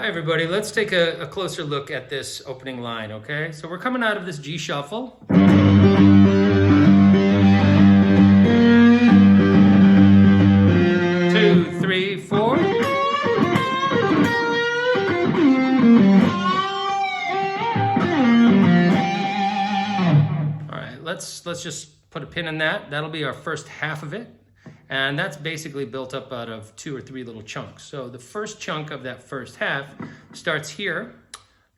Everybody, let's take a closer look at this opening line, okay? So we're coming out of this G shuffle. 2, 3, 4. All right, let's just put a pin in that. That'll be our first half of it. And that's basically built up out of 2 or 3 little chunks. So the first chunk of that first half starts here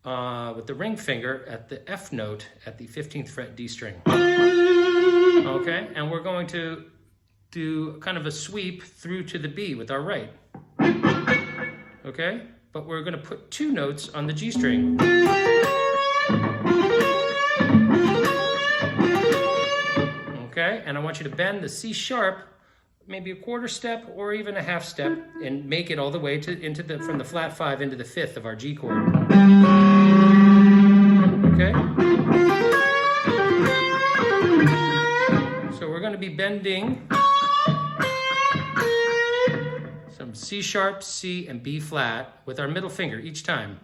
with the ring finger at the F note at the 15th fret D string. Okay, and we're going to do kind of a sweep through to the B with our right. Okay, but we're going to put 2 notes on the G string. Okay, and I want you to bend the C sharp maybe a quarter step or even a half step and make it all the way to from the flat 5 into the 5th of our G chord. Okay? So we're going to be bending some C sharp, C, and B flat with our middle finger each time.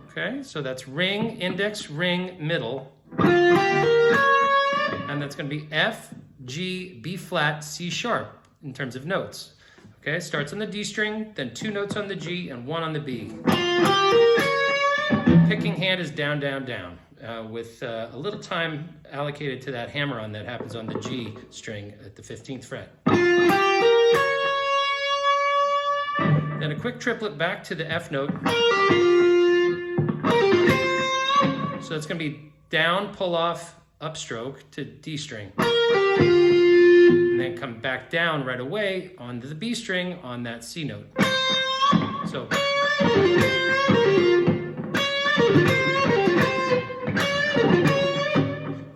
Okay? So that's ring, index, ring, middle. And that's going to be F, G, B flat, C sharp in terms of notes. Okay, starts on the D string, then 2 notes on the G and 1 on the B. Picking hand is down, down, down, with a little time allocated to that hammer on that happens on the G string at the 15th fret. Then a quick triplet back to the F note. So it's going to be down, pull off, upstroke to D string. And then come back down right away onto the B string on that C note. So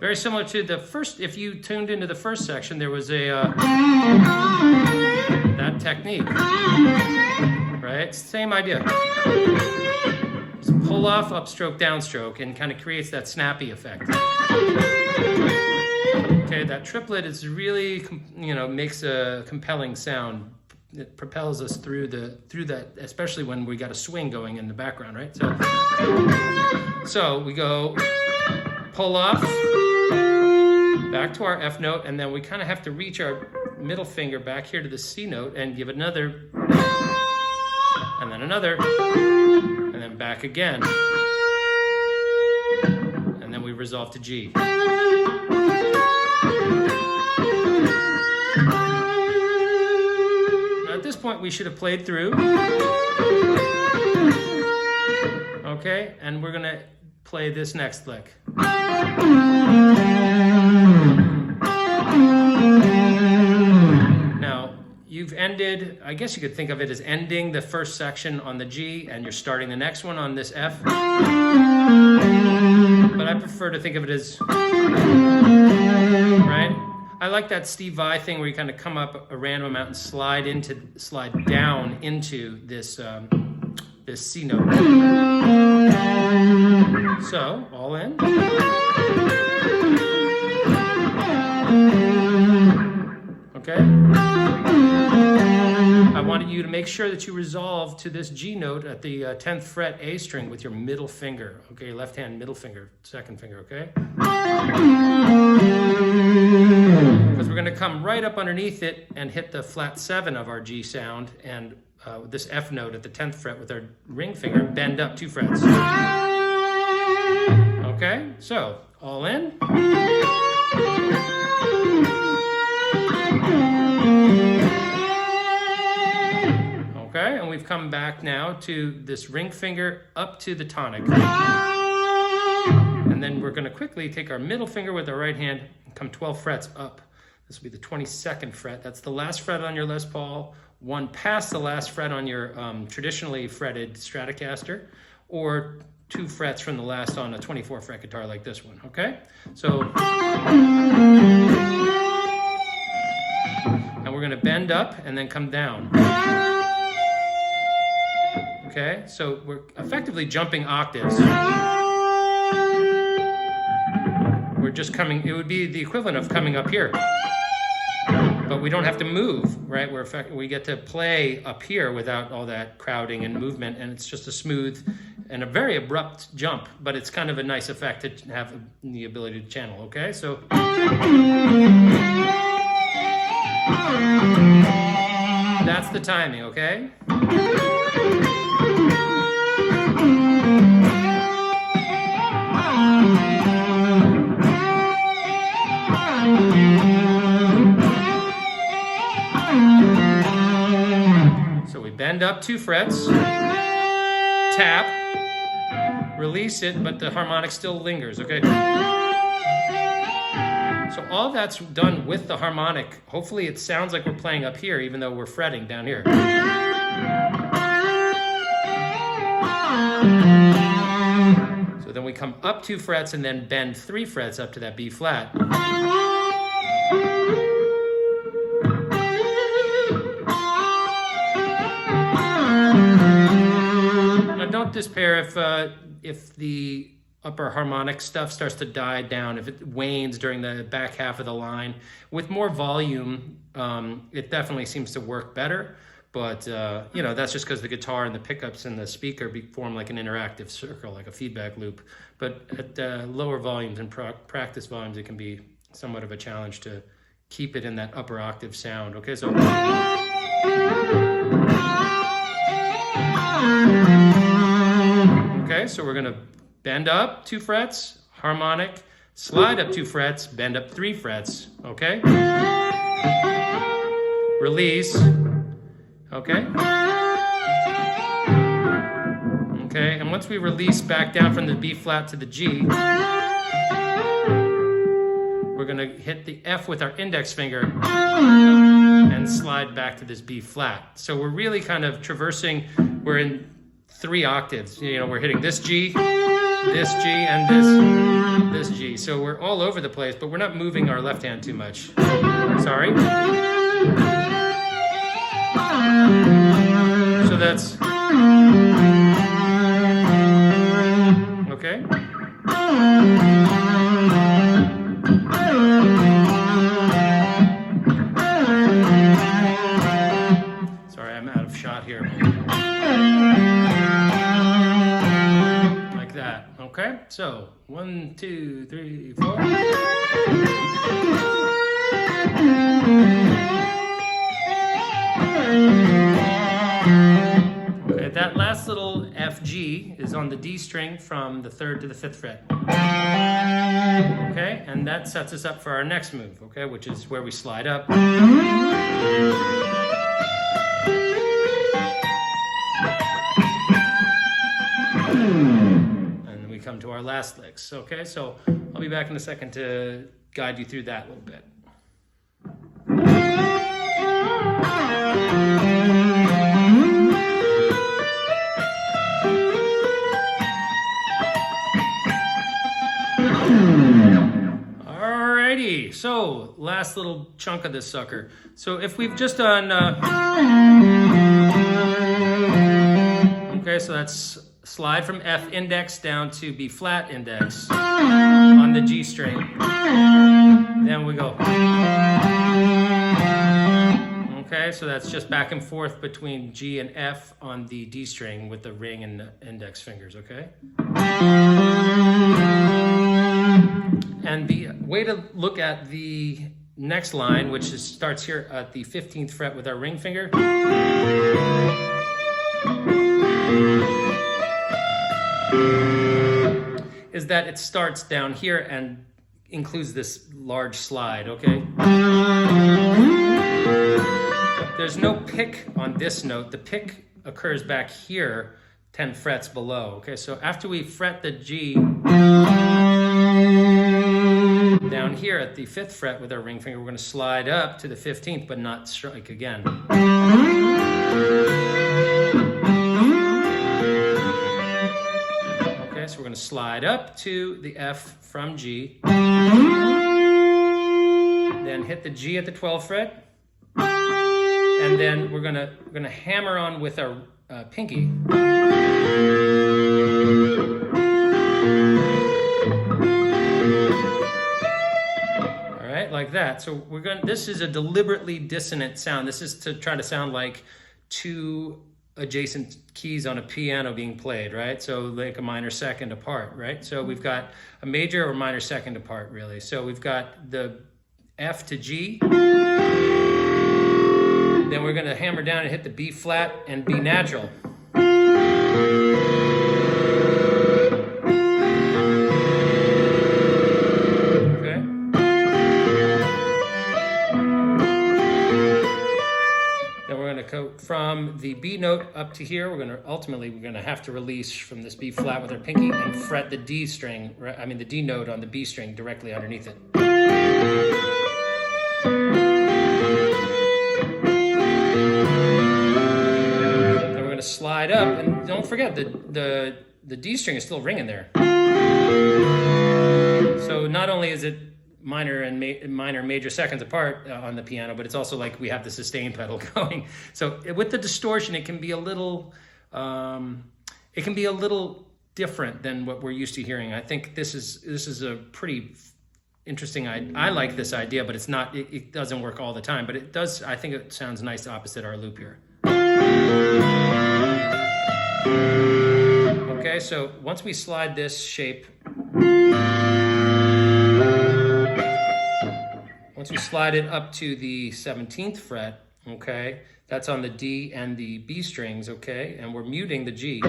very similar to the first, if you tuned into the first section, there was that technique, right? Same idea. Just pull off, upstroke, downstroke, and kind of creates that snappy effect. Okay, that triplet is really, makes a compelling sound. It propels us through that, especially when we got a swing going in the background, right? So we go pull off, back to our F note, and then we kind of have to reach our middle finger back here to the C note and give another, and then another, and then back again. And then we resolve to G. Now at this point we should have played through. Okay, and we're gonna play this next lick. Now, you've ended, I guess you could think of it as ending the first section on the G and you're starting the next one on this F. But I prefer to think of it as, right? I like that Steve Vai thing where you kind of come up a random amount and slide down into this this C note. So, all in. Okay? I wanted you to make sure that you resolve to this G note at the 10th fret A string with your middle finger. Okay, left hand middle finger, second finger, okay? Because we're going to come right up underneath it and hit the flat 7 of our G sound and this F note at the 10th fret with our ring finger, bend up 2 frets. Okay, so all in. Okay, and we've come back now to this ring finger up to the tonic. And then we're going to quickly take our middle finger with our right hand and come 12 frets up. This will be the 22nd fret. That's the last fret on your Les Paul, one past the last fret on your traditionally fretted Stratocaster, or 2 frets from the last on a 24 fret guitar like this one, okay? So, and we're gonna bend up and then come down. Okay, so we're effectively jumping octaves. We're just coming, it would be the equivalent of coming up here. But we don't have to move, right? We get to play up here without all that crowding and movement, and it's just a smooth and a very abrupt jump, but it's kind of a nice effect to have the ability to channel, okay? So, that's the timing, okay? Bend up 2 frets, tap, release it, but the harmonic still lingers, okay? So all that's done with the harmonic. Hopefully it sounds like we're playing up here, even though we're fretting down here. So then we come up 2 frets and then bend 3 frets up to that B flat. Don't despair if the upper harmonic stuff starts to die down, if it wanes during the back half of the line. With more volume, it definitely seems to work better, but you know, that's just because the guitar and the pickups and the speaker form like an interactive circle, like a feedback loop. But at lower volumes and practice volumes, it can be somewhat of a challenge to keep it in that upper octave sound. Okay, so okay, so we're gonna bend up 2 frets, harmonic, slide up 2 frets, bend up 3 frets, okay? Release, okay? Okay, and once we release back down from the B flat to the G, we're gonna hit the F with our index finger and slide back to this B flat. So we're really kind of traversing, we're in 3 octaves. You know, we're hitting this G, and this G. So we're all over the place, but we're not moving our left hand too much. Sorry. So that's okay. Sorry, I'm out of shot here. Like that. Okay, so 1, 2, 3, 4. Okay, that last little FG is on the D string from the 3rd to the 5th fret. Okay, and that sets us up for our next move, okay, which is where we slide up. And we come to our last licks, okay? So I'll be back in a second to guide you through that a little bit. Alrighty, so last little chunk of this sucker. So if we've just done, okay, so that's slide from F index down to B flat index on the G string. Then we go. Okay, so that's just back and forth between G and F on the D string with the ring and the index fingers, okay? And the way to look at the next line, which starts here at the 15th fret with our ring finger, is that it starts down here and includes this large slide, okay? There's no pick on this note. The pick occurs back here, 10 frets below. Okay, so after we fret the G down here at the 5th fret with our ring finger, we're going to slide up to the 15th, but not strike again. Okay, so we're going to slide up to the F from G, then hit the G at the 12th fret, and then we're going to hammer on with our pinky. Like that. So this is a deliberately dissonant sound. This is to try to sound like two adjacent keys on a piano being played, right? So like a minor second apart, right? So we've got a major or minor second apart, really. So we've got the F to G. Then we're going to hammer down and hit the B flat and B natural. From the B note up to here, we're going to have to release from this B flat with our pinky and fret the D string, I mean the D note on the B string directly underneath it. Then we're going to slide up, and don't forget the D string is still ringing there. So not only is it minor and major seconds apart on the piano, but it's also like we have the sustain pedal going. So with the distortion, it can be a little different than what we're used to hearing. I think this is a pretty interesting. I like this idea, but it's not. It doesn't work all the time, but it does. I think it sounds nice opposite our loop here. Okay, so once we slide this shape. Once we slide it up to the 17th fret, okay, that's on the D and the B strings, okay, and we're muting the G.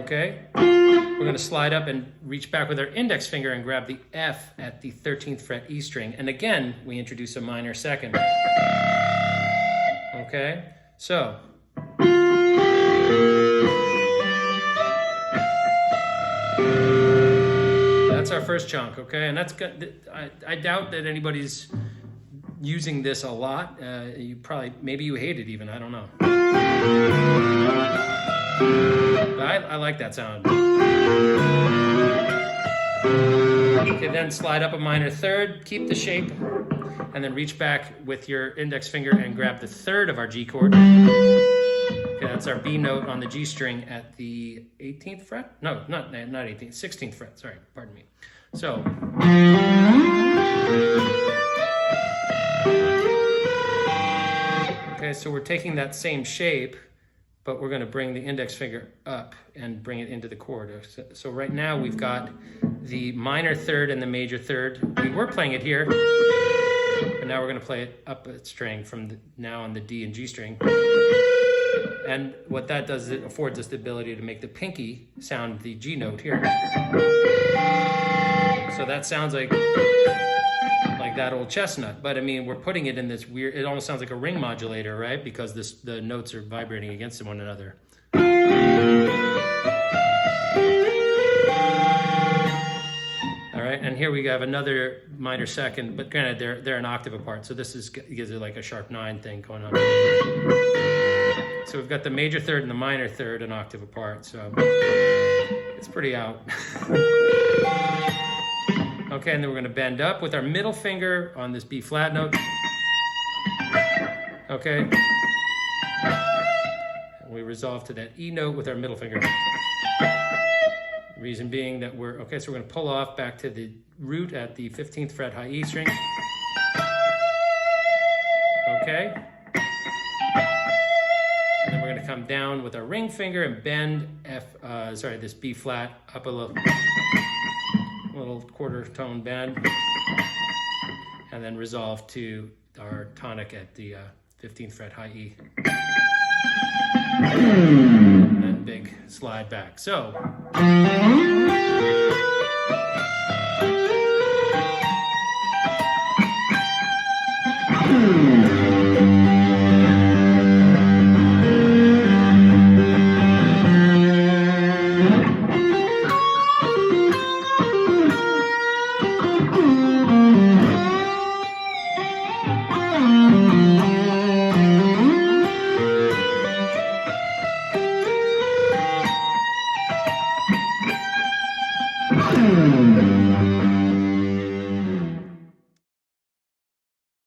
Okay, we're going to slide up and reach back with our index finger and grab the F at the 13th fret E string, and again, we introduce a minor second. Okay, so. That's our first chunk, okay? And that's good. I doubt that anybody's using this a lot. Maybe you hate it even, I don't know. But I like that sound. Okay, then slide up a minor third, keep the shape, and then reach back with your index finger and grab the 3rd of our G chord. Okay, that's our B note on the G string at the 18th fret? No, not 18th, 16th fret, sorry, pardon me. So, okay, so we're taking that same shape, but we're going to bring the index finger up and bring it into the chord. So right now we've got the minor third and the major third. We were playing it here, but now we're going to play it up a string from now on the D and G string. And what that does is it affords us the ability to make the pinky sound the G note here. So that sounds like that old chestnut, but I mean, we're putting it in this weird, it almost sounds like a ring modulator, right? Because the notes are vibrating against one another. All right, and here we have another minor second, but granted, they're an octave apart, so this gives it like a sharp 9 thing going on. So we've got the major third and the minor third an octave apart, so it's pretty out. Okay, and then we're going to bend up with our middle finger on this B flat note. Okay. And we resolve to that E note with our middle finger. Reason being that so we're going to pull off back to the root at the 15th fret high E string. Okay. And then we're going to come down with our ring finger and bend this B flat up a little quarter tone bend, and then resolve to our tonic at the 15th fret high E. And then big slide back. So.